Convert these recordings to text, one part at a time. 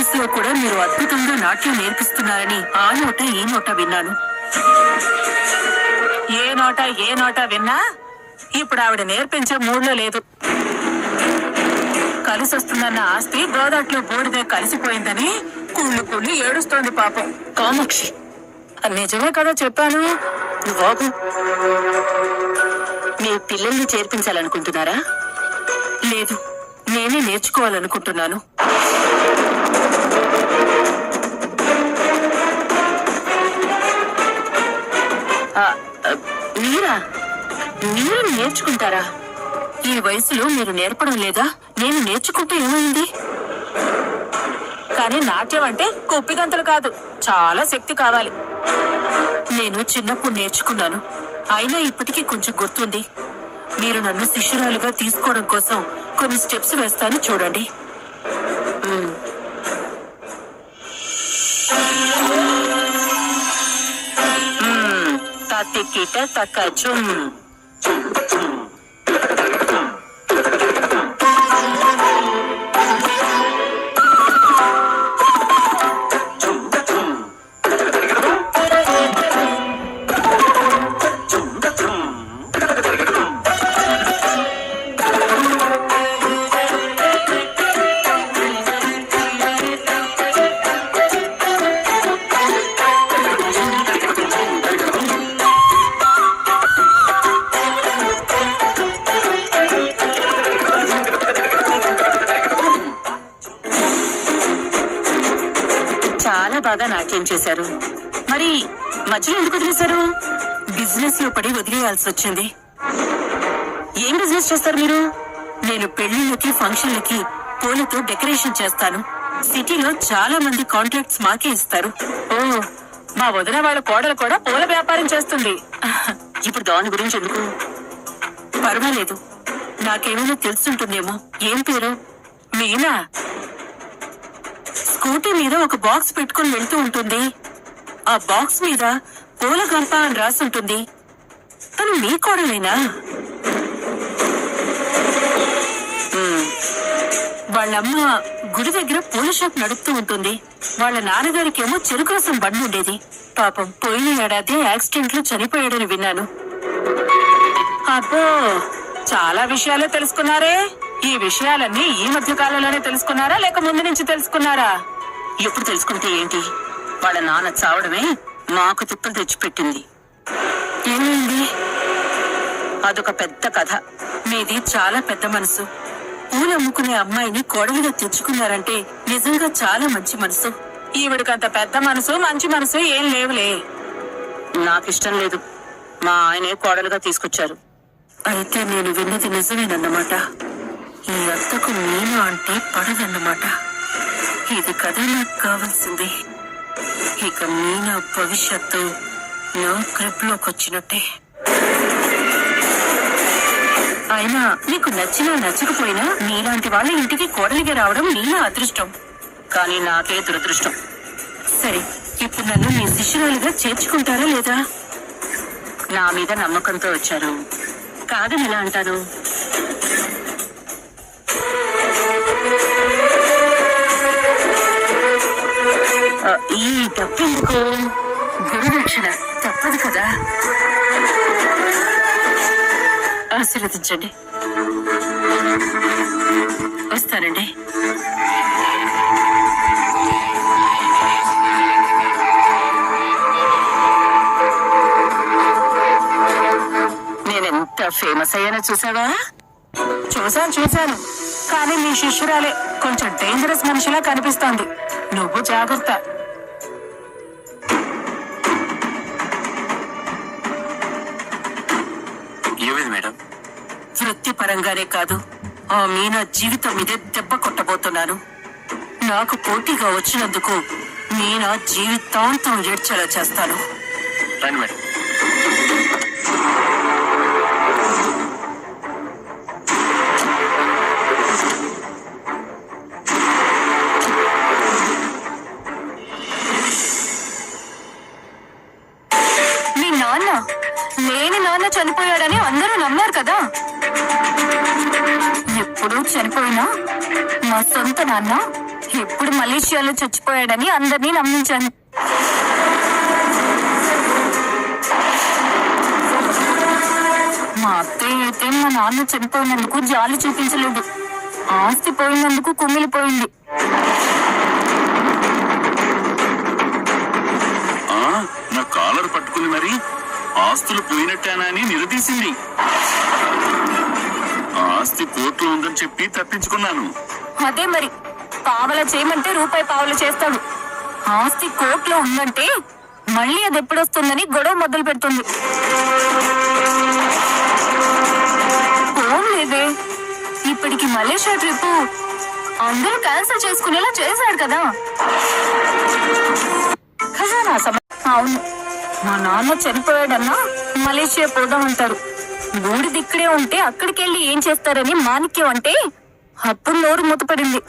వయసులో కూడా మీరు అద్భుతంగా నాట్యం నేర్పిస్తున్నారని ఆ నోట ఈ నోట విన్నాను. ఏ నోట విన్నా ఇప్పుడు ఆవిడ నేర్పించే మూడ్లో లేదు. కలిసొస్తుందన్న ఆస్తి గోదాట్లో బోడిదే కలిసిపోయిందని కుళ్ళి ఏడుస్తోంది పాపం. కామాక్షి, నిజమే కదా చెప్పాను. బాబు, మీ పిల్లల్ని చేర్పించాలనుకుంటున్నారా? లేదు, నేనే నేర్చుకోవాలనుకుంటున్నాను. మీరు నేర్చుకుంటారా? ఈ వయసులో మీరు నేర్పడం లేదా? నేను నేర్చుకుంటే ఏమైంది? కానీ నాట్యం అంటే కొప్పిగంతలు కాదు, చాలా శక్తి కావాలి. నేను చిన్నప్పుడు నేర్చుకున్నాను, అయినా ఇప్పటికీ కొంచెం గుర్తుంది. మీరు నన్ను శిష్యురాలుగా తీసుకోవడం కోసం కొన్ని స్టెప్స్ వేస్తాను, చూడండి. తక్కిట తక్కచుం. చాలా బాగా నాట్యం చేశారు. మరి మధ్యలో ఎందుకు వదిలేశారు? బిజినెస్ లో పడి వదిలేయాల్సి వచ్చింది. ఏం బిజినెస్ చేస్తారు మీరు? నేను పెళ్లిళ్ళకి, ఫంక్షన్లకి పూలతో డెకరేషన్ చేస్తాను. సిటీలో చాలా మంది కాంట్రాక్ట్స్ మాకే ఇస్తారు. ఓ, మా వదిన వాళ్ళ కోడలు కూడా పూల వ్యాపారం చేస్తుంది. ఇప్పుడు దాని గురించి ఎందుకు? పర్వాలేదు, నాకేమైనా తెలుసుంటుందేమో. ఏం పేరు? మీనా. స్కూటీ మీద ఒక బాక్స్ పెట్టుకుని వెళ్తూ ఉంటుంది. ఆ బాక్స్ మీద పూల గంప అని రాసుంటుంది. తను మీ కోడలేనా? వాళ్ళమ్మ గుడి దగ్గర పూల షాప్ నడుపుతూ ఉంటుంది. వాళ్ళ నాన్నగారికేమో చెరుకు రసం బండి ఉండేది. పాపం పోయిన ఏడాది యాక్సిడెంట్ లో చనిపోయాడని విన్నాను. అబ్బో, చాలా విషయాలే తెలుసుకున్నారే. ఈ విషయాలన్నీ ఈ మధ్య కాలంలోనే తెలుసుకున్నారా, లేక ముందు నుంచి తెలుసుకున్నారా? ఎప్పుడు తెలుసుకుంటే ఏంటి? వాళ్ళ నాన్న చావడమే మాకు తిప్పలు తెచ్చిపెట్టింది. ఏమైంది? అదొక పెద్ద కథ. మీది చాలా పెద్ద మనసు. పూలు అమ్ముకునే అమ్మాయిని కోడలిగా తెచ్చుకున్నారంటే నిజంగా చాలా మంచి మనసు. ఈవిడికంత పెద్ద మనసు, మంచి మనసు ఏం లేవులే. నాకిష్టం లేదు. మా ఆయనే కోడలుగా తీసుకొచ్చారు. అయితే నేను విన్నది నిజమేనన్నమాట. ఈ అత్తకు మీనా అంటే పడదన్నమాట. ఇది కదా నాకు కావాల్సింది. ఇక మీనా భవిష్యత్తు నా గ్రిప్ లోకి వచ్చినట్టే. అయినా నీకు నచ్చినా నచ్చకపోయినా నీలాంటి వాళ్ళ ఇంటికి కోడలిగా రావడం మీనా అదృష్టం. కానీ నాకే దురదృష్టం. సరే, ఇప్పుడు నన్ను మీ శిష్యురాలుగా చేర్చుకుంటారా లేదా? నా మీద నమ్మకంతో వచ్చారు, కాదని ఎలా అంటారు? ఈ డబ్బెందుకు? గురుదక్షిణ తప్పదు కదా. ఆశీర్వదించండి. వస్తానండి. నేనెంత ఫేమస్ అయ్యానో చూసావా? చూశాను. కానీ మీ శిష్యురాలే కొంచెం డేంజరస్ మనిషిలా కనిపిస్తోంది. నువ్వు జాగ్రత్త. ఏమైంది మేడం? వృత్తిపరంగానే కాదు, ఆ మీనా జీవితం మీదే దెబ్బ కొట్టబోతున్నాను. నాకు పోటీగా వచ్చినందుకు మీనా జీవితాంతం ఏడ్చేలా చేస్తాను. రండి మేడం. మీ నాన్న లేని నాన్న చనిపోయాడని అందరూ నమ్మారు కదా. ఎప్పుడూ చనిపోయినా మా సొంత నాన్న ఇప్పుడు మలేషియాలో చచ్చిపోయాడని అందరినీ నమ్మించాను. మా అత్తయ్య అయితే మా నాన్న చనిపోయినందుకు జాలి చూపించలేదు. ఆస్తి పోయినందుకు కుమిలిపోయింది. నా కాలర్ పట్టుకుని మరి ఆస్తులు పోయినట్టేనా అని నిలదీసింది. ఆస్తి కోర్టులో ఉందని చెప్పి తప్పించుకున్నాను. అదే మరి, పావల చేయమంటే రూపాయి పావలు చేస్తాడు. ఆస్తి కోర్టులో ఉందంటే మళ్ళీ అది ఎప్పుడొస్తుందని గొడవ మొదలు పెడుతుంది. లేదే, ఇప్పటికి మలేషియా ట్రిప్ అందరూ క్యాన్సిల్ చేసుకునేలా చేశాడు కదా. అవును, మా నాన్న చనిపోయాడన్నా మలేషియా పోదామంటారు. బూడి దిక్కడే ఉంటే అక్కడికి వెళ్ళి ఏం చేస్తారని మాణిక్యం అంటే అప్పుడు నోరు మూతపడింది.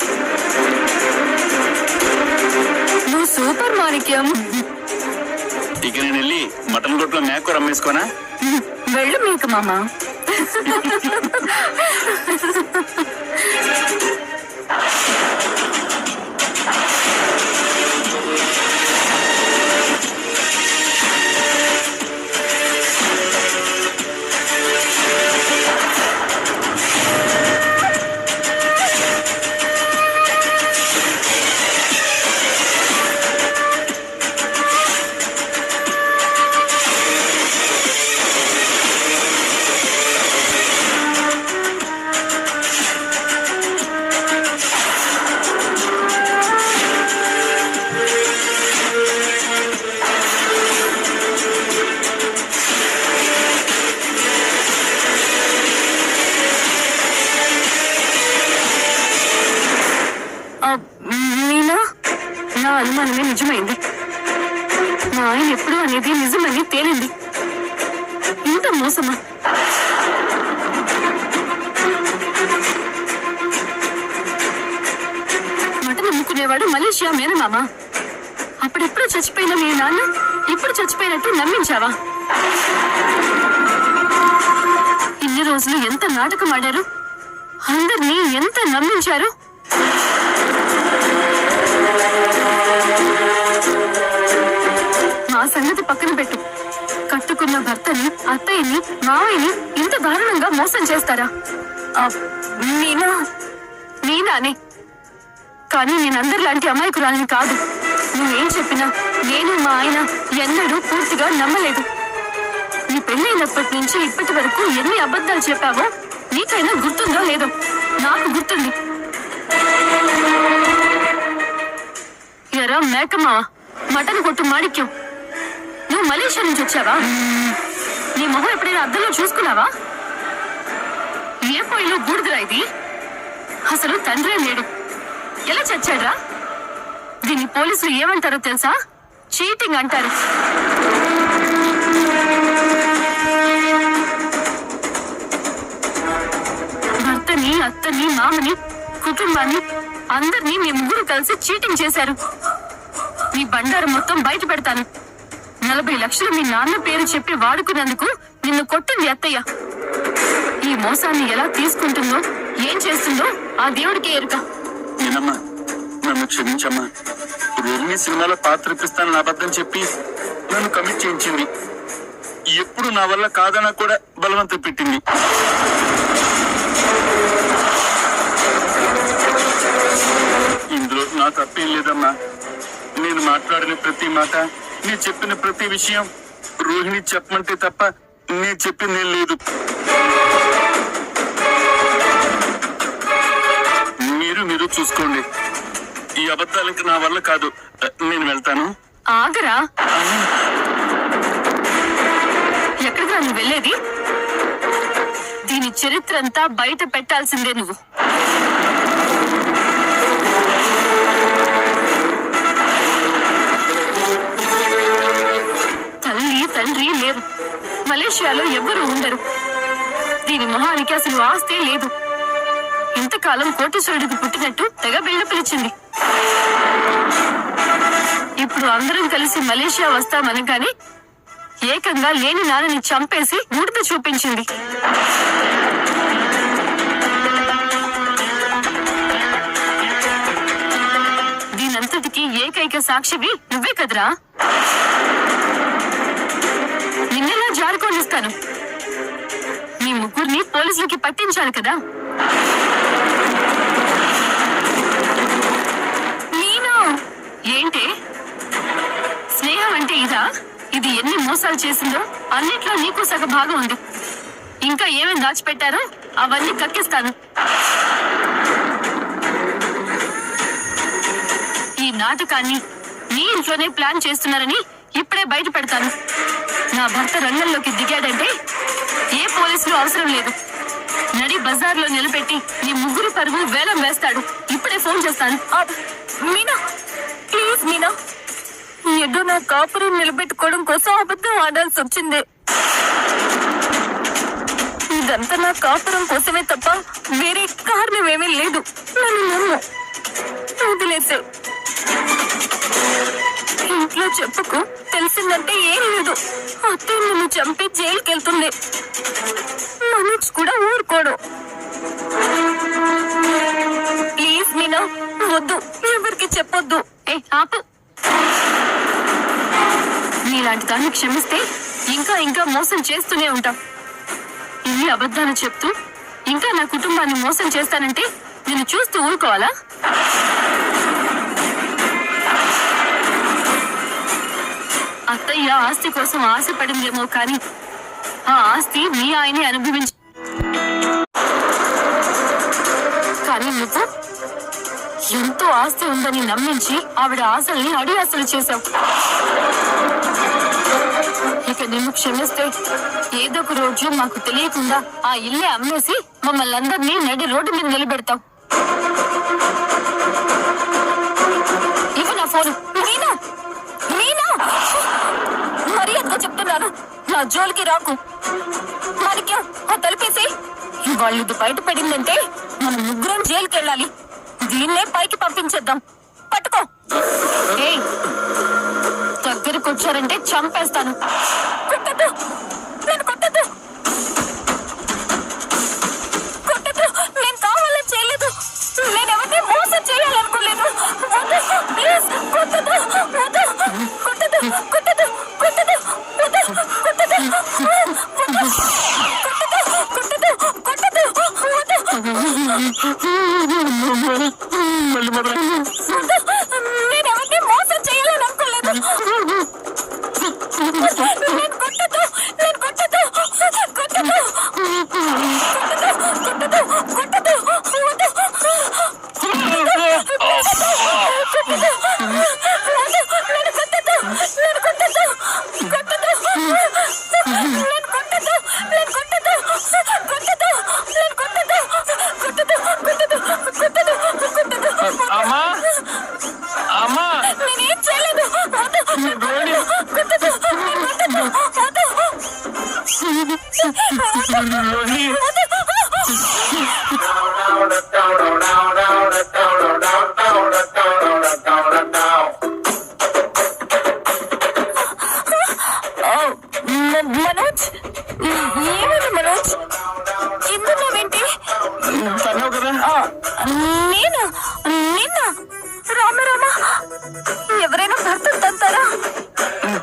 నువ్వు సూపర్ మాణిక్యం. ఇక నేను వెళ్ళి మటన్ కొట్లో మేకూర అమ్మేసుకోనా? వెళ్ళు మీకు మామ. మీనా, నా అనుమానమే నిజమైంది. మా ఆయన ఎప్పుడు అనేది నిజమని తేలింది. ఇంత మోసమా? మటన్ అమ్ముకునేవాడు మలేషియా మేనమామ. అప్పుడెప్పుడు చచ్చిపోయిన మీ నాన్న ఇప్పుడు చచ్చిపోయినట్టు నమ్మించావా? ఇన్ని రోజులు ఎంత నాటకం ఆడారు, అందరినీ ఎంత నమ్మించారు. మా సంగతి పక్కన పెట్టు. కట్టుకున్న భర్తని, అత్తయ్యని, మావయ్యని ఇంత దారుణంగా మోసం చేస్తారా? నేనానే, కానీ నేనందరిలాంటి అమాయకురాలని కాదు. నువ్వేం చెప్పినా నేను మా ఆయన ఎన్నడూ పూర్తిగా నమ్మలేదు. నీ పెళ్ళైనప్పటి నుంచి ఇప్పటి వరకు ఎన్ని అబద్ధాలు చెప్పావో నీకైనా గుర్తుందో లేదో? నాకు గుర్తుంది. ఎరా మేకమా, మటన్ కొట్టు మాణిక్యం, నువ్వు మలేషియా నుంచి వచ్చావా? నీ మొహం ఎప్పుడైనా అద్దంలో చూసుకున్నావా? ఏ పొయ్యిలో బూడిదరా ఇది? అసలు తండ్రే లేడు, ఎలా చచ్చాడ్రా? దీన్ని పోలీసులు ఏమంటారో తెలుసా? చీటింగ్ అంటారు. భర్తని, అత్తని, మామని, కుటుంబాన్ని అందరినీ మీ ముగ్గురు కలిసి చీటింగ్ చేశారు. మీ బండారం మొత్తం బయట పెడతాను. 40 లక్షలు మీ నాన్న పేరు చెప్పి వాడుకున్నందుకు నిన్ను కొట్టింది అత్తయ్య. ఈ మోసాన్ని ఎలా తీసుకుంటుందో, ఏం చేస్తుందో ఆ దేవుడికే ఎరుక. నేనమ్మా, నన్ను క్షమించమ్మా. రోహిణి సినిమాలో పాత్ర ఇప్పిస్తానని అబద్ధం చెప్పి నన్ను కమిట్ చేయించింది. ఎప్పుడు నా వల్ల కాదన్నా కూడా బలవంతం పెట్టింది. ఇందులో నా తప్పేం లేదమ్మా. నేను మాట్లాడిన ప్రతి మాట, నేను చెప్పిన ప్రతి విషయం రోహిణి చెప్పమంటే తప్ప నేను చెప్పింది ఏం లేదు. మీరు చూసుకోండి. ఈ అబద్ధాలకి నా వల్ల కాదు. నేను వెళ్తాను. ఆగరా, ఎక్కడికి నువ్వు వెళ్ళేది? దీని చరిత్ర అంతా బయట పెట్టాల్సిందే నువ్వు. తల్లి తండ్రి లేరు, మలేషియాలో ఎవ్వరూ ఉండరు. దీని మొహానికి అసలు ఆస్తే లేదు. ఇంతకాలం కోటీశ్వరుడికి పుట్టినట్టు తెగ బిల్డపిలిచింది. ఇప్పుడు అందరం కలిసి మలేషియా వస్తామనగానే ఏకంగా లేని నాన్నని చంపేసి ముడత చూపించింది. ఏకైక సాక్షివి నువ్వే కదరా. నిన్నెలా జారుకోనిస్తాను? మీ ముగ్గురిని పోలీసులకి పట్టించాలి కదా. నేను ఏంటి స్నేహం అంటే ఇదా? ఇది ఎన్ని మోసాలు చేసిందో అన్నిట్లో నీకు సగ భాగం ఉంది. ఇంకా ఏమేమి దాచిపెట్టారో అవన్నీ కక్కిస్తాను. ఈ నాటకాన్ని నీ ఇంట్లోనే ప్లాన్ చేస్తున్నారని ఇప్పుడే బయట పెడతాను. నా భర్త రంగంలోకి దిగాడంటే ఏ పోలీసులు అవసరం లేదు. నడి బజార్లో నిలబెట్టి నీ ముగ్గురు పరుగు వేలం వేస్తాడు. ఇప్పుడే ఫోన్ చేస్తాను. మీనా ప్లీజ్ మీనా, ఏదో నా కాపురం నిలబెట్టుకోవడం కోసం అబద్ధం ఆడాల్సి వచ్చింది. ఇదంతా నా కాపురం కోసమే తప్ప వేరే కారణం ఏమీ లేదు. నన్ను నమ్ము, వదిలేసావు. ఇంట్లో చెప్పుకు, తెలిసిందంటే ఏం లేదు. అత్తే నిన్ను చంపి జైలుకి వెళ్తుంది. మనోజ్ కూడా ఊరుకోడు. ప్లీజ్ మీనా వద్దు, ఎవరికి చెప్పొద్దు. ఆపు. నీలాంటి దాన్ని క్షమిస్తే ఇంకా ఇంకా మోసం చేస్తూనే ఉంటాం. ఇన్ని అబద్ధాలు చెప్తూ ఇంకా నా కుటుంబాన్ని మోసం చేస్తానంటే నేను చూస్తూ ఊరుకోవాలా? అత్తయ్య ఆస్తి కోసం ఆశపడిందేమో కానీ ఆ ఆస్తి మీ ఆయనే అనుభవించ. కానీ నువ్వు ఎంతో ఆస్తి ఉందని నమ్మించి ఆవిడ ఆశల్ని అడియాసలు చేశావు. ఇక నిన్ను క్షమిస్తే ఏదో ఒక రోజు మాకు తెలియకుండా ఆ ఇల్లే అమ్మేసి మమ్మల్ని అందరినీ నడి రోడ్డు మీద నిలబెడతావు. ఇవి నా ఫోన్. మీనా మీనా మర్యాదగా చెప్తున్నాను, నా జోలికి రాకు. మాణిక్యం, ఆ తలుపేసి. వాళ్ళు ఇది బయటపడిందంటే మనం ముగ్గురం జైలుకి వెళ్ళాలి. దీన్నే పైకి పంపించేద్దాం. పట్టుకో. దగ్గరకు వచ్చారంటే చంపేస్తాను. కొట్టద్దు, నేను కొట్టద్దు, కొట్టద్దు. నేను కావాలని చేయలేదు. నేను ఎవరిని మోసం చేయాలనుకోలేదు. ప్లీజ్ కొట్టద్దు, కొట్టద్దు, కొట్టద్దు, కొట్టద్దు, కొట్టద్దు, కొట్టద్దు, నేనెవరిని మోసం చేయాలని అనుకోలేదు. నేను కొట్టదు, నేను కొట్టదు, కొట్టదు, కొట్టదు, కొట్టదు, నేనేం చేయలేదు. మనోజ్, ఏమైంది మనోజ్? ఎందున్నావేంటి? నేను నిన్న రామ ఎవరైనా భర్త తంతారా?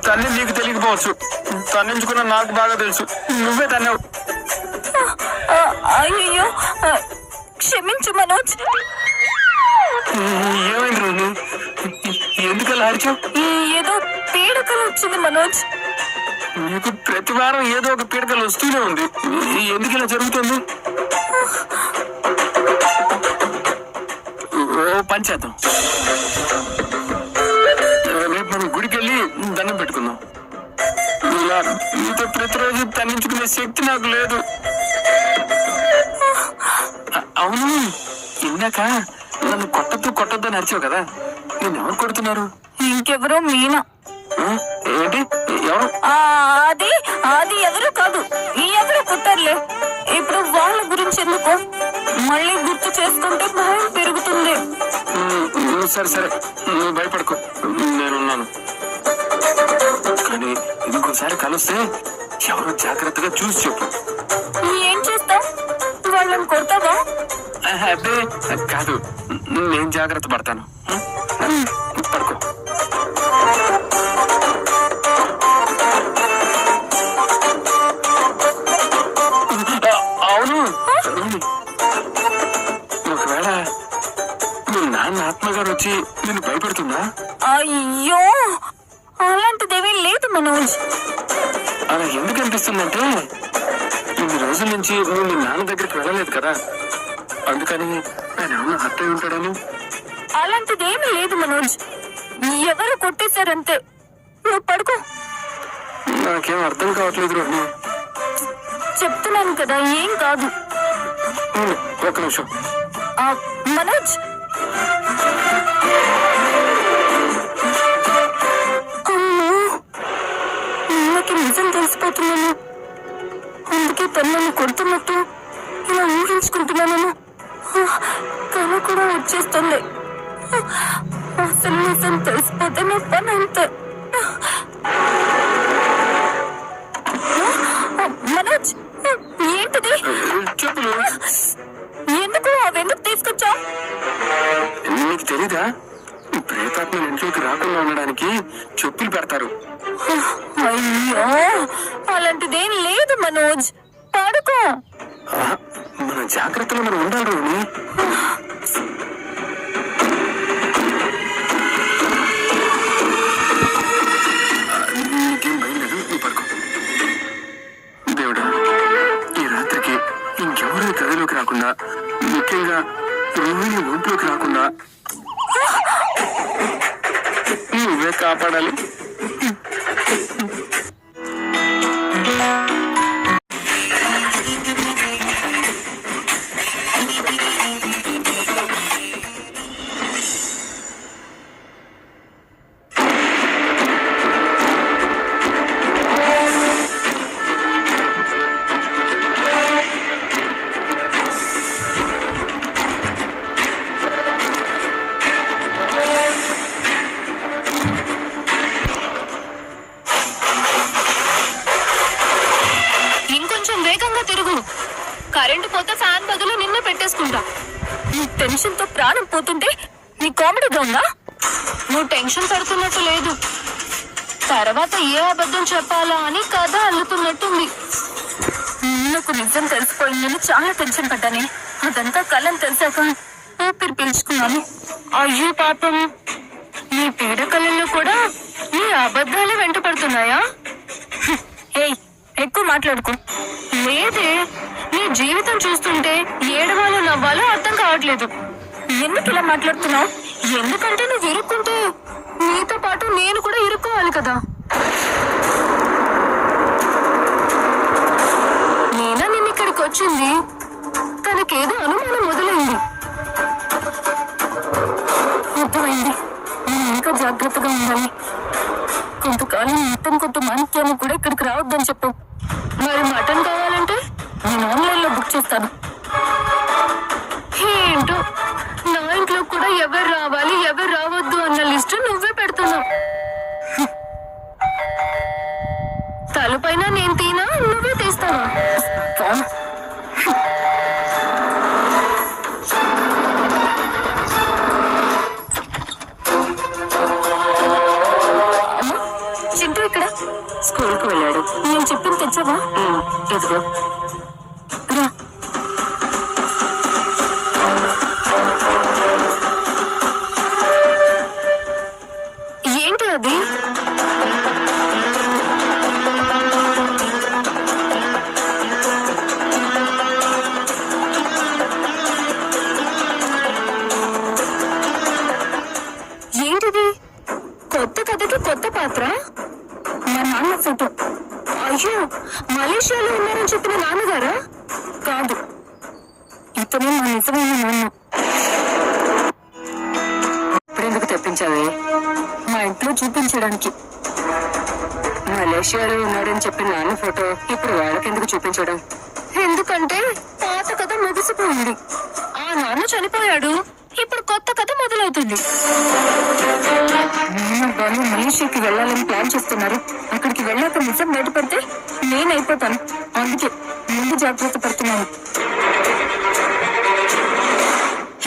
తల్లి నీకు తెలియకపోవచ్చు, తన్నించుకున్న నాకు బాగా తెలుసు. నువ్వే తన్నావు. అయ్యో క్షమించు మనోజ్. ఏమైంది రోజు? ఎందుకలా అరిచావు? ఏదో పీడకలు వచ్చింది మనోజ్. నీకు ప్రతి వారం ఏదో ఒక పీడకలు వస్తూనే ఉంది. ఎందుకు ఇలా జరుగుతుంది? పంచేద్దాం. రేపు మనం గుడికి వెళ్ళి దండం పెట్టుకుందాం. ఇలా నీతో ప్రతిరోజు తన్నించుకునే శక్తి నాకు లేదు. అవును, ఇందాక నన్ను కొట్టద్దు అని అరిచావు కదా, నేను ఎవరు కొడుతున్నారు? ఇంకెవరో మీనా. ఏంటి? ఎవరు? అది ఎవరు కాదు, ఎవరు కుట్టర్లే. ఇప్పుడు వాళ్ళ గురించి ఎందుకు? మళ్ళీ గుర్తు చేసుకుంటే భయం పెరుగుతుంది. సరే సరే, నువ్వు భయపడకు, నేనున్నాను. కానీ ఇంకోసారి కలిస్తే ఎవరో జాగ్రత్తగా చూసి చెప్పు. ఏం చేస్తావు? వాళ్ళని కొడతావా? అదే కాదు, నేను జాగ్రత్త పడతాను. పడుకో. అవును రోహిణి, ఒకవేళ మీ నాన్న ఆత్మగారు వచ్చి నిన్ను భయపెడుతుందా? అయ్యో అలాంటిదేమీ లేదు మనోజ్. అలా ఎందుకు అనిపిస్తుందంటే ఇన్ని రోజుల నుంచి నువ్వు మీ నాన్న దగ్గరికి వెళ్ళలేదు కదా, అందుకని ఆయన ఏమన్నా హర్ట్ అయి ఉంటాడని. అలాంటిదేమీ లేదు మనోజ్, ఎవరు కొట్టేశారంతే. నువ్వు పడుకో. నాకేం అర్థం కావట్లేదు రోహిణి. చెప్తున్నాను కదా ఏం కాదు. ఒక్క నిమిషం. మనోజ్ నాకు నిజం తెలిసిపోతున్నాను, అందుకే తనని కొడుతున్నట్టు ఇలా ఊహించుకుంటున్నాను. కళ కూడా వచ్చేస్తుంది. అసలు నిజం తెలిసిపోతే నా పని అంతే. మనోజ్ ఏంటిది? చెప్పులు ఎందుకు అవెందుకు తీసుకొచ్చావు? నీకు తెలీదా, ప్రేతాత్మ ఇంట్లోకి రాకుండా ఉండడానికి చెప్పులు పెడతారు. అయ్యో అలాంటిదేం లేదు మనోజ్, పడుకో. మన జాగ్రత్తలో మనం ఉండాలి రోహిణి. నీకేం భయం లేదు, నువ్వు పడుకో. దేవుడా, ఈ రాత్రికి ఇంకెవరూ గదిలోకి రాకుండా, ముఖ్యంగా రోహిణి ఒంట్లోకి రాకుండా నువ్వే కాపాడాలి. ఇంకొంచెం వేగంగా తిరుగు. కరెంటు పోతే ఫ్యాన్ బదులు నిన్నే పెట్టేసుకుంటా. నీ టెన్షన్ తో ప్రాణం పోతుంటే నీ కామెడీగా ఉందా? నువ్వు టెన్షన్ పడుతున్నట్టు లేదు, తర్వాత ఏ అబద్ధం చెప్పాలా అని కథ అల్లుతున్నట్టుంది. నాకు నిజం తెలిసిపోయిందని చాలా టెన్షన్ పడ్డానే, అదంతా కళ్ళని తెలిసాక ఊపిరి పీల్చుకున్నాను. అయ్యో పాపం, నీ పీడ కళ్ళల్లో కూడా నీ అబద్ధాలే వెంట పడుతున్నాయా? ఏయ్ ఎక్కువ మాట్లాడుకో. లేదే, నీ జీవితం చూస్తుంటే ఏడవాలో నవ్వాలో అర్థం కావట్లేదు. ఎందుకు ఇలా మాట్లాడుతున్నావు? ఎందుకంటే నువ్వు ఇరుక్కుంటే నీతో పాటు నేను కూడా ఇరుక్కోవాలి కదా. నేనా నిన్న ఇక్కడికి వచ్చింది, తనకేదో అనుమానం మొదలైంది. అర్థమైంది, నేను ఇంకా జాగ్రత్తగా ఉండాలి. కొంతకాలం మటన్ కొట్టు మాణిక్యాన్ని కూడా ఇక్కడికి రావద్దని చెప్పు. మరి మటన్ కావాలంటే నేను ఆన్లైన్ లో బుక్ చేస్తాను. ఏంటో నా ఇంట్లో కూడా ఎవరు రావాలి ఎవరు రావద్దు అన్న లిస్టు నువ్వే పెడుతున్నావు. తలపైన నేను తీనా నువ్వే తీస్తావా? చింటూ ఇక్కడ స్కూల్ కు వెళ్ళాడు. నేను చెప్పింది తెచ్చావా? ఇదిగో రా. ఏంటి అది? ఏంటిది? కొత్త కథకి కొత్త పాత్ర? మా నాన్న ఫోటో. అయ్యో, మలేషియాలో ఉన్నారని చెప్పిన నాన్నగారా? కాదు, ఇతనే మా నిజమైన నాన్న. ఇప్పుడెందుకు తెప్పించావే? మా ఇంట్లో చూపించడానికి. మలేషియాలో ఉన్నాడని చెప్పిన నాన్న ఫోటో ఇప్పుడు వాళ్ళకెందుకు చూపించడం? ఎందుకంటే పాత కథ ముగిసిపోయింది. ఆ నాన్న చనిపోయాడు, ఇప్పుడు కొత్త కథ మొదలవుతుంది. వాళ్ళు మలేషియాకి వెళ్ళాలని ప్లాన్ చేస్తున్నారు. అక్కడికి వెళ్ళాక నిజం బయటపడితే నేనైపోతాను. అందుకే ముందు జాగ్రత్త పడుతున్నాను.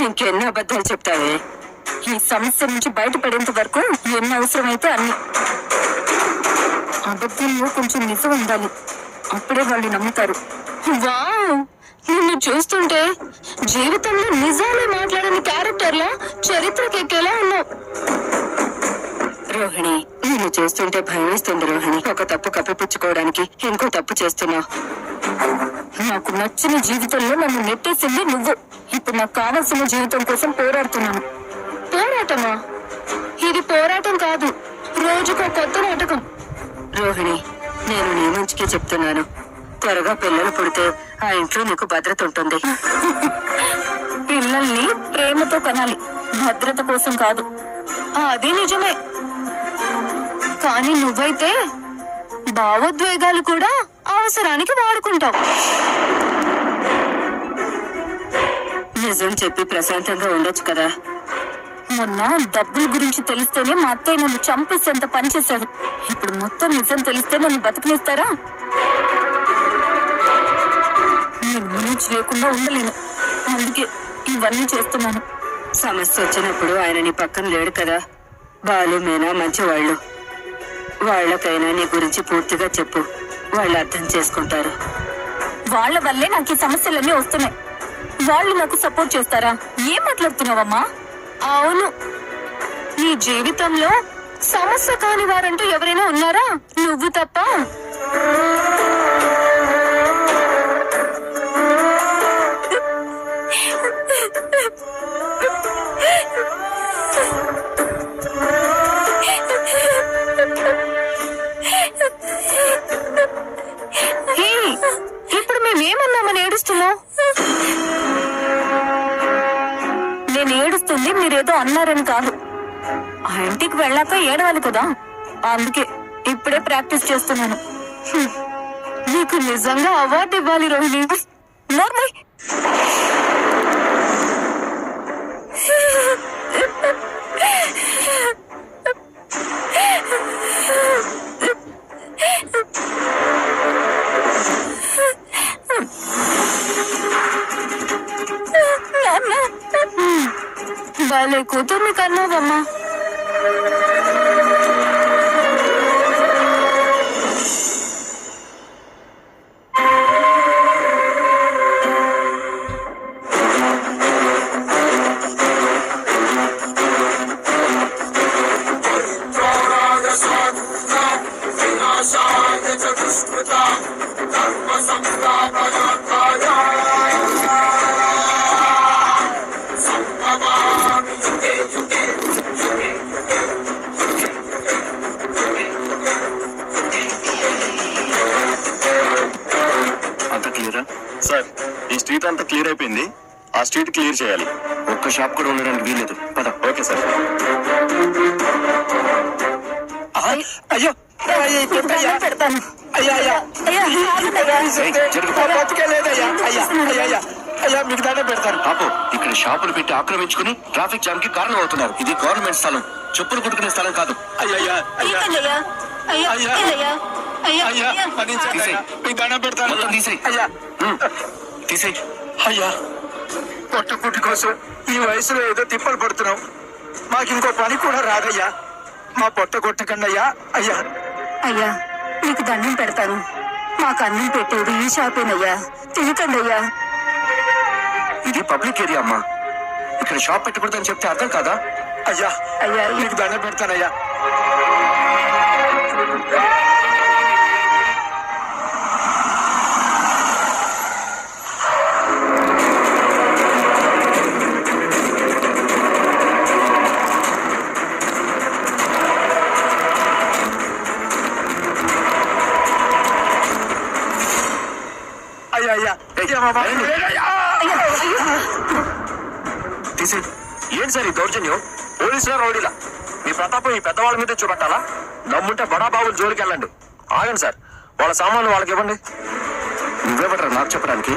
ఇంకెన్ని అబద్ధాలు చెప్తావే? ఈ సమస్య నుంచి బయటపడేంత వరకు ఎన్ని అవసరమైతే అన్ని. అబద్ధంలో కొంచెం నిజం ఉండాలి, అప్పుడే వాళ్ళు నమ్ముతారు. వావ్, నిన్ను చూస్తుంటే జీవితంలో నిజాలే మాట్లాడని క్యారెక్టర్లా చరిత్రకెక్కేలా ఉన్నావు. రోహిణి, నిన్ను చూస్తుంటే భయం వేస్తుంది రోహిణి. ఒక తప్పు కప్పిపుచ్చుకోవడానికి ఇంకో తప్పు చేస్తున్నావు. నాకు నచ్చిన జీవితంలో నన్ను నెట్టేసింది నువ్వు. ఇప్పుడు నాకు కావాల్సిన జీవితం కోసం పోరాడుతున్నాను. పోరాటమా? ఇది పోరాటం కాదు, రోజుకో కొత్త నాటకం. రోహిణి, నేను నీ మంచికే చెప్తున్నాను. త్వరగా పిల్లలు పుడితే ఆ ఇంట్లో నీకు భద్రత ఉంటుంది. పిల్లల్ని ప్రేమతో కనాలి, భద్రత కోసం కాదు. అది నిజమే, కానీ నువ్వైతే భావోద్వేగాలు కూడా అవసరానికి వాడుకుంటావు. నిజం చెప్పి ప్రశాంతంగా ఉండొచ్చు కదా. మొన్న డబ్బుల గురించి తెలిస్తేనే మా అత్తయ్య నన్ను చంపేసేంత పని చేశాడు. ఇప్పుడు మొత్తం నిజం తెలిస్తే నన్ను బతికినిస్తారా? నేను మనీచి లేకుండా ఉండలేను, అందుకే ఇవన్నీ చేస్తున్నాను. సమస్య వచ్చినప్పుడు ఆయన నీ పక్కన లేడు కదా. బాలు మీనా మంచివాళ్ళు, వాళ్ళకైనా నీ గురించి పూర్తిగా చెప్పు, వాళ్ళు అర్థం చేసుకుంటారు. వాళ్ళ వల్లే నాకు ఈ సమస్యలన్నీ వస్తున్నాయి. వాళ్ళు నాకు సపోర్ట్ చేస్తారా? ఏం మాట్లాడుతున్నావమ్మా? అవును, నీ జీవితంలో సమస్య కాని వారంటూ ఎవరైనా ఉన్నారా? నువ్వు తప్ప. ఇప్పుడు మేమేమన్నామని ఏడుస్తున్నావు? నేను ఏడుస్తుంది మీరేదో అన్నారని కాదు, ఆ ఇంటికి వెళ్ళాక ఏడవాలి కదా, అందుకే ఇప్పుడే ప్రాక్టీస్ చేస్తున్నాను. నీకు నిజంగా అవార్డు ఇవ్వాలి రోహిణి. నోర్మై. భలే కూతుర్ని కన్నావమ్మా. సార్, ఈ స్ట్రీట్ అంతా క్లియర్ అయిపోయింది, ఆ స్ట్రీట్ క్లియర్ చేయాలి. ఒక్క షాప్ కూడా ఉండడానికి వీలేదు. పద. Okay sir. అయ్యో పెడతాను. అయ్యా అయ్యా బతికేలేదయ్యా. అయ్యా అయ్యా అయ్యా అయ్యా మీకు దండం పెడతాను. పాపు, ఇక్కడ షాపులు పెట్టి ఆక్రమించుకుని ట్రాఫిక్ జామ్ కి కారణం అవుతున్నారు. ఇది గవర్నమెంట్ స్థలం, చెప్పులు కుట్టుకునే స్థలం కాదు. అయ్యా అయ్యా అయ్యా అయ్యా మన్నించండి అయ్యా, మీకు దండం పెడతాను. మొత్తం తీసేయ్. అయ్యా తీసేయ్. అయ్యా పొట్టకుట్టి కోసం ఈ వయసులో ఏదో తిప్పలు పడుతున్నాం. మాకు ఇంకో పని కూడా రాదయ్యా. మా పొట్ట కొట్టకండి అయ్యా. అయ్యా అయ్యా, నీకు దండం పెడతాను. మాకు అన్నం పెట్టేది ఈ షాపేనయ్యా, తినకండి అయ్యా. ఇది పబ్లిక్ ఏరియా అమ్మా, ఇక్కడ షాప్ పెట్టకూడదని చెప్తే అర్థం కాదా? అయ్యా అయ్యా మీకు దండం పెడతానయ్యా. అయ్యా అయ్యా అయ్యా మా బాబు. తీసేయ్. ఏంటి సార్ ఈ దౌర్జన్యం? పోలీసులా రౌడీలా? మీ ప్రతాపం ఈ పెద్దవాళ్ళ మీద చూపెట్టాలా? దమ్ముంటే బడాబాబులు జోలికి వెళ్ళండి. ఆగండి సార్, వాళ్ళ సామాన్లు వాళ్ళకి ఇవ్వండి. నువ్వేపడరా నాకు చెప్పడానికి?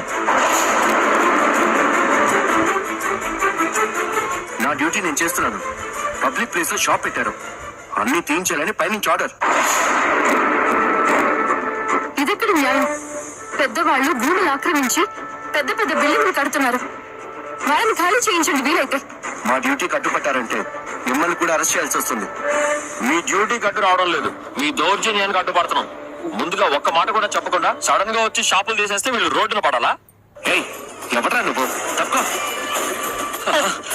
నా డ్యూటీ నేను చేస్తున్నాను. పబ్లిక్ ప్లేస్ లో షాప్ పెట్టారు, అన్ని తీయించాలని పైనుంచి ఆర్డర్. ఇదెక్కడి న్యాయం? పెద్దవాళ్ళు భూములు ఆక్రమించి పెద్ద పెద్ద బిల్డింగ్లు కడుతున్నారు. వాళ్ళని ఖాళీ చేయించండి వీలైతే. మా డ్యూటీ కట్టుపట్టారంటే మిమ్మల్ని కూడా అరెస్ట్ చేయాల్సి వస్తుంది. మీ డ్యూటీ కట్టు రావడం లేదు, మీ దౌర్జన్యానికి అడ్డుపడుతున్నాం. ముందుగా ఒక్క మాట కూడా చెప్పకుండా సడన్ గా వచ్చి షాపులు తీసేస్తే వీళ్ళు రోడ్డున పడాలా? ఏయ్, ఎవరా నువ్వు? తప్ప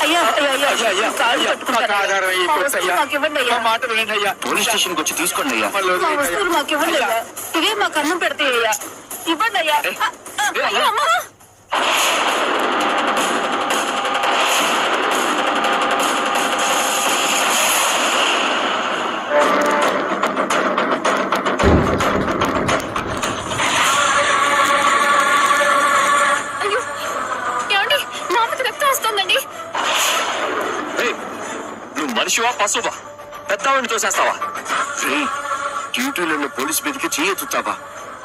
అయ్యా అయ్యా అయ్యా అయ్యా, అయ్యా, కాళ్ళు అయ్యా, పట్టుకుంటారా? మాకు ఆధారం అయ్యి మా కొట్టు వస్తువులు అయ్యా. మాకు ఇవ్వండి అయ్యా. మా మాట వినండి అయ్యా. పోలీస్ స్టేషన్ కి వచ్చి తీసుకోండి అయ్యా. మమ్మల్ని మా వదిలేయండి వస్తువులు అయ్యా. మాకు ఇవ్వండి అయ్యా. ఇవే మాకు అన్నం పెడతాయి అయ్యా. ఇవ్వండి అయ్యా. అయ్యో అమ్మా. అయ్యో ఏమండి, మా అమ్మకి రక్తం వస్తుందండి. ఏయ్, నువ్వు మనిషివా పశువా? పెద్దవాడిని తోసేస్తావా? డ్యూటీలో ఉన్న పోలీస్ మీదకి చేయెత్తుతావా?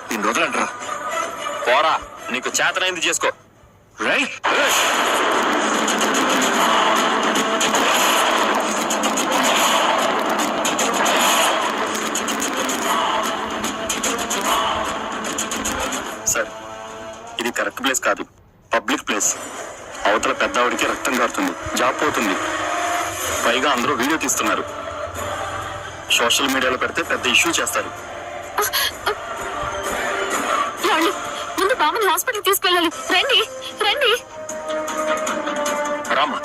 నేను వదలంట్రా. పోరా, నీకు చేతనైంది చేసుకో. రైట్. సార్, ఇది కరెక్ట్ ప్లేస్ కాదు, పబ్లిక్ ప్లేస్. అవతల పెద్దవాడికి రక్తం కారుతుంది, జాబ్ పోతుంది. పైగా అందరూ వీడియో తీస్తున్నారు. సోషల్ మీడియాలో పెడితే పెద్ద ఇష్యూ చేస్తారు. ఏమండి, ముందు బామ్మని హాస్పిటల్ తీసుకెళ్ళాలి. రండి రండి. రామ్మా.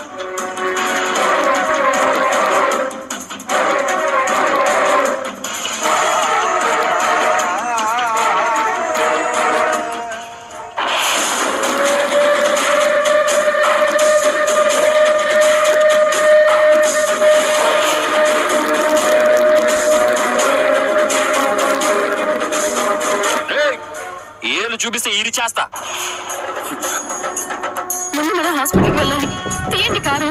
ఏళ్ళు చూపిస్తే ఈరి చేస్తా. ముందు మనం హాస్పిటల్కి వెళ్ళాలి. తీయండి కారు.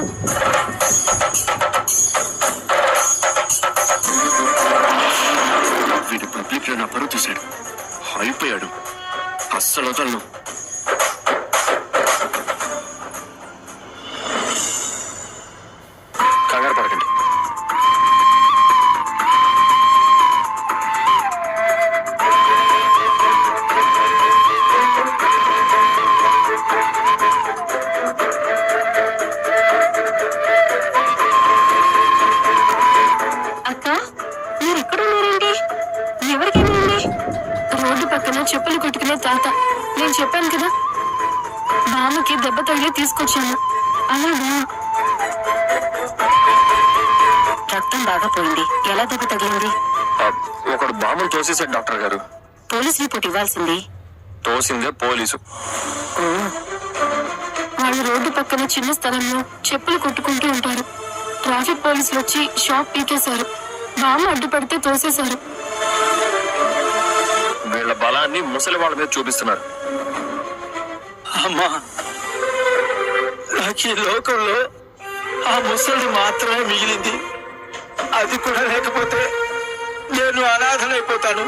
వీడు పబ్లిక్ లో నా పరువు తీశాడు, అయిపోయాడు. అస్సలు వదలను. కంగారు పడకండి. అక్క, మీరు ఎక్కడ ఉన్నారండి? ఎవరికేమైంది? రోడ్డు పక్కన చెప్పులు కొట్టుకునే తాత. నేను చెప్పాను కదా, బామ్మకి దెబ్బ తగిలి తీసుకొచ్చాను. అలాగా? రక్తం బాగా పోయింది. ఎలా దెబ్బ తగిలింది? ఒకడు బాంబులు తోసేశాడు డాక్టర్ గారు. పోలీస్ రిపోర్ట్ ఇవ్వాల్సింది. తోసిందే పోలీసు. ఓ, వాళ్ళు రోడ్డు పక్కన చిన్న స్థలంలో చెప్పులు కొట్టుకుంటూ ఉంటారు. ట్రాఫిక్ పోలీసులు వచ్చి షాప్ పీకేశారు. బామ్మ అడ్డుపడితే తోసేశారు. వీళ్ళ బలాన్ని ముసలి వాళ్ళ మీద చూపిస్తున్నారు. అమ్మా, నాకు ఈ లోకంలో ఆ ముసలి మాత్రమే మిగిలింది. అది కూడా లేకపోతే నేను అనాథనైపోతాను.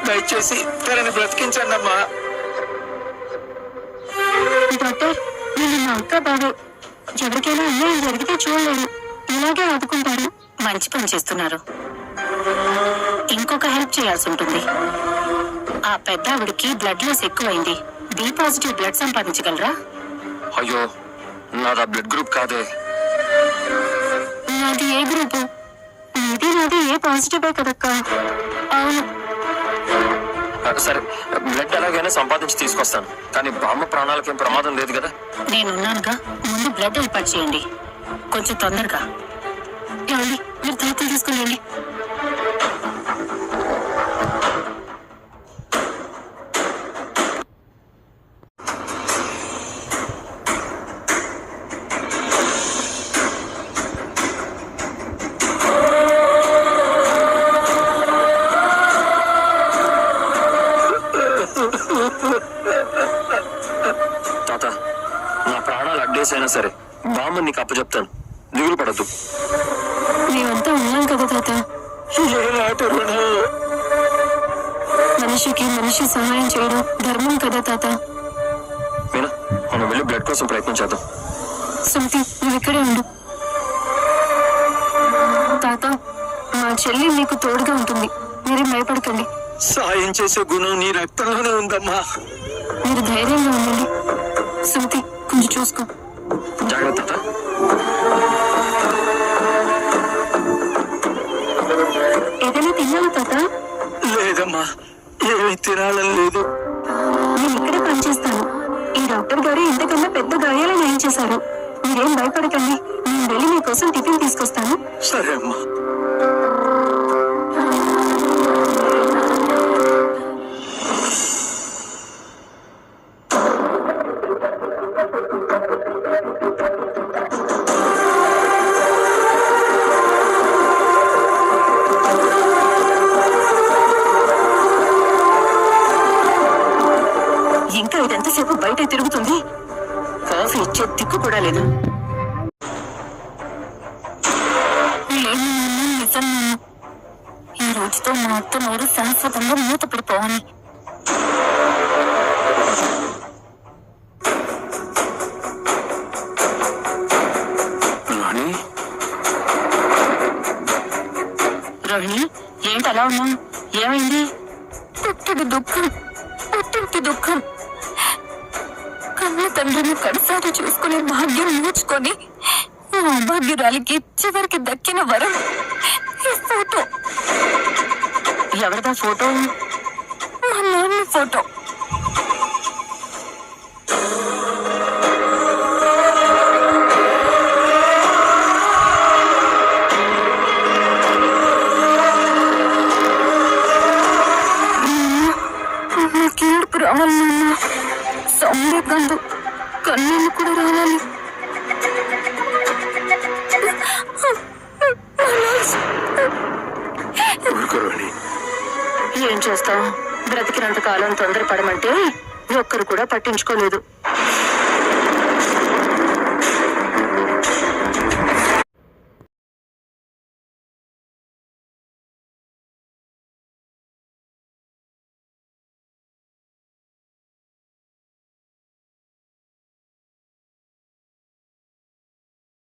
దయచేసి తనని బ్రతికించండి అమ్మా. డాక్టర్, నేను మా అక్క బాబు. ఎవరికైనా అన్యాయం జరిగితే చూడలేరు, ఇలాగే ఆదుకుంటారు. మంచి పని చేస్తున్నారు. ఇంకొక హెల్ప్ చేయాల్సి ఉంటుంది. ఆ పెద్ద ఆవిడికి బ్లడ్ లాస్ ఎక్కువైంది. బి పాజిటివ్ బ్లడ్ సంపాదించగలరా? అయ్యో, నాది ఆ బ్లడ్ గ్రూప్ కాదే. నాది ఏ గ్రూపు? నాది ఏ పాజిటివే కదక్క. అవును. సరే, బ్లడ్ ఎలాగైనా సంపాదించి తీసుకొస్తాను. కానీ బామ్మ ప్రాణాలకేం ప్రమాదం లేదు కదా? నేనున్నానుగా. ముందు బ్లడ్ ఏర్పాటు చేయండి, కొంచెం తొందరగా. ఏమండి, మీరు తలుపులు తీసుకుని తాత, నా ప్రాణాలు అడ్డేసైనా సరే బామ్మ నీకు అప్పచెప్తాను. దిగులు పడద్దు. మేమంతా ఉన్నాం కదా తాత. ఏనాటి రుణం? మనిషికి మనిషి సహాయం చేయడం ధర్మం కదా తాత. మీనా, మనం వెళ్ళి బ్లడ్ కోసం ప్రయత్నం చేద్దాం. సుమతి, నువ్వు ఇక్కడే ఉండు. తాత, మా చెల్లి మీకు తోడుగా ఉంటుంది. మీరేం భయపడకండి. సాయం చేసే గుణం నీ రక్తంలోనే ఉందమ్మా. మీరు ధైర్యంగా ఉండండి. సుమతి, కొంచెం చూసుకో. జాగ్రత్త తాత. మీరేం భయపడకండి, నేను వెళ్ళి మీకోసం టిఫిన్ తీసుకొస్తాను. సరే అమ్మా. ఇంకా ఇదెంతసేపు బయట తిరుగుతుంది, కాఫీ ఇచ్చే దిక్కు కూడా లేదు. నిజం, ఈ రోజుతో మా అత్త నోరు శాశ్వతంగా మూత పడిపోవాలి. రాణి, రోహిణి, ఏంటి అలా ఉన్నావు? ఏమైంది? పుట్టిది దుఃఖం, పుట్టింటి దుఃఖం. కన్న తండ్రిని కనసారి చూసుకునే భాగ్యం నోచుకొని ఆ భాగ్యురాలికి చివరికి దక్కిన వరం ఈ ఫోటో. ఎవరిదా ఫోటో? మా నాన్న ఫోటో. నాకేడుపు రావాలి నాన్న, సౌండే కాదు కన్నీళ్ళు కూడా రావాలి. ఊరుకో రాణి. ఏం చేస్తాం, బ్రతికినంత కాలం తొందరపడమంటే ఒక్కరు కూడా పట్టించుకోలేదు.